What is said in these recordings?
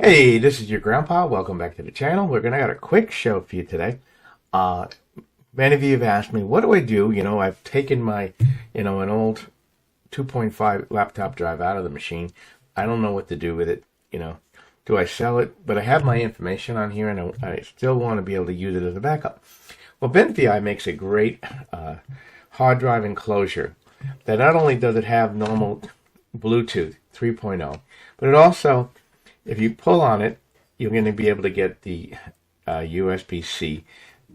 Hey, this is your grandpa. Welcome back to the channel. We're gonna got a quick show for you today. Uh, Many of you have asked me, what do I do? I've taken my, an old 2.5 laptop drive out of the machine. I don't know what to do with it. Do I sell it? But I have my information on here, and I still want to be able to use it as a backup. Well, BENFEI makes a great hard drive enclosure that not only does it have normal Bluetooth 3.0, but it also, if you pull on it, you're going to be able to get the USB-C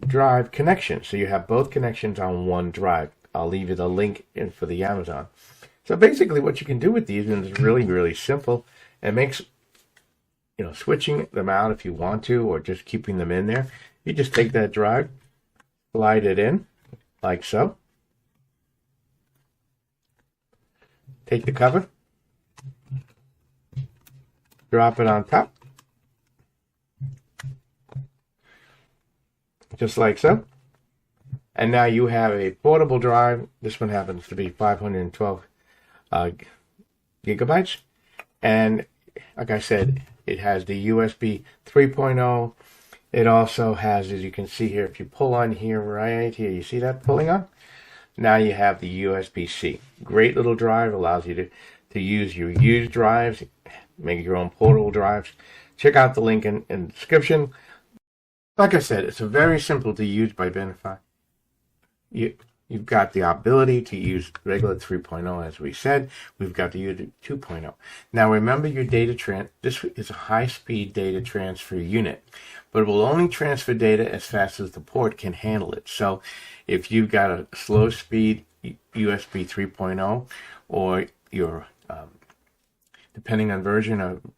drive connection. So you have both connections on one drive. I'll leave you the link in for the Amazon. So basically what you can do with these is really, really simple. It makes, switching them out if you want to, or just keeping them in there. You just take that drive, slide it in like so. Take the cover, drop it on top, just like so. And now you have a portable drive. This one happens to be 512 gigabytes. And like I said, it has the USB 3.0. It also has, as you can see here, if you pull on here, right here, you see that pulling on? Now you have the USB-C. Great little drive, allows you to use your used drives, make your own portable drives. Check out the link in the description. Like I said, it's a very simple to use by BENFEI. You've got the ability to use regular 3.0, as we said. We've got the 2.0. Now remember your data this is a high-speed data transfer unit, but it will only transfer data as fast as the port can handle it. So if you've got a slow speed USB 3.0, or your depending on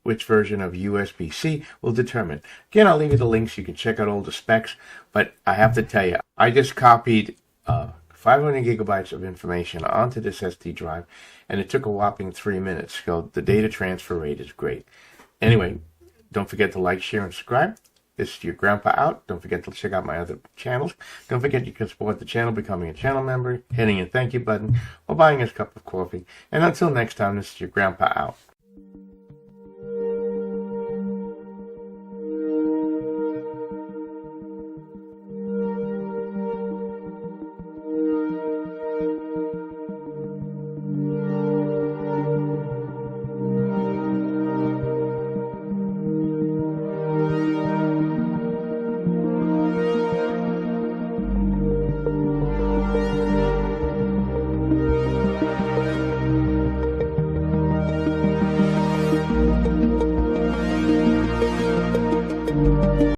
which version of USB-C will determine. Again, I'll leave you the links. You can check out all the specs. But I have to tell you, I just copied 500 gigabytes of information onto this SD drive, and it took a whopping 3 minutes. So the data transfer rate is great. Anyway, don't forget to like, share, and subscribe. This is your grandpa out. Don't forget to check out my other channels. Don't forget you can support the channel becoming a channel member, hitting a thank you button, or buying us a cup of coffee. And until next time, this is your grandpa out.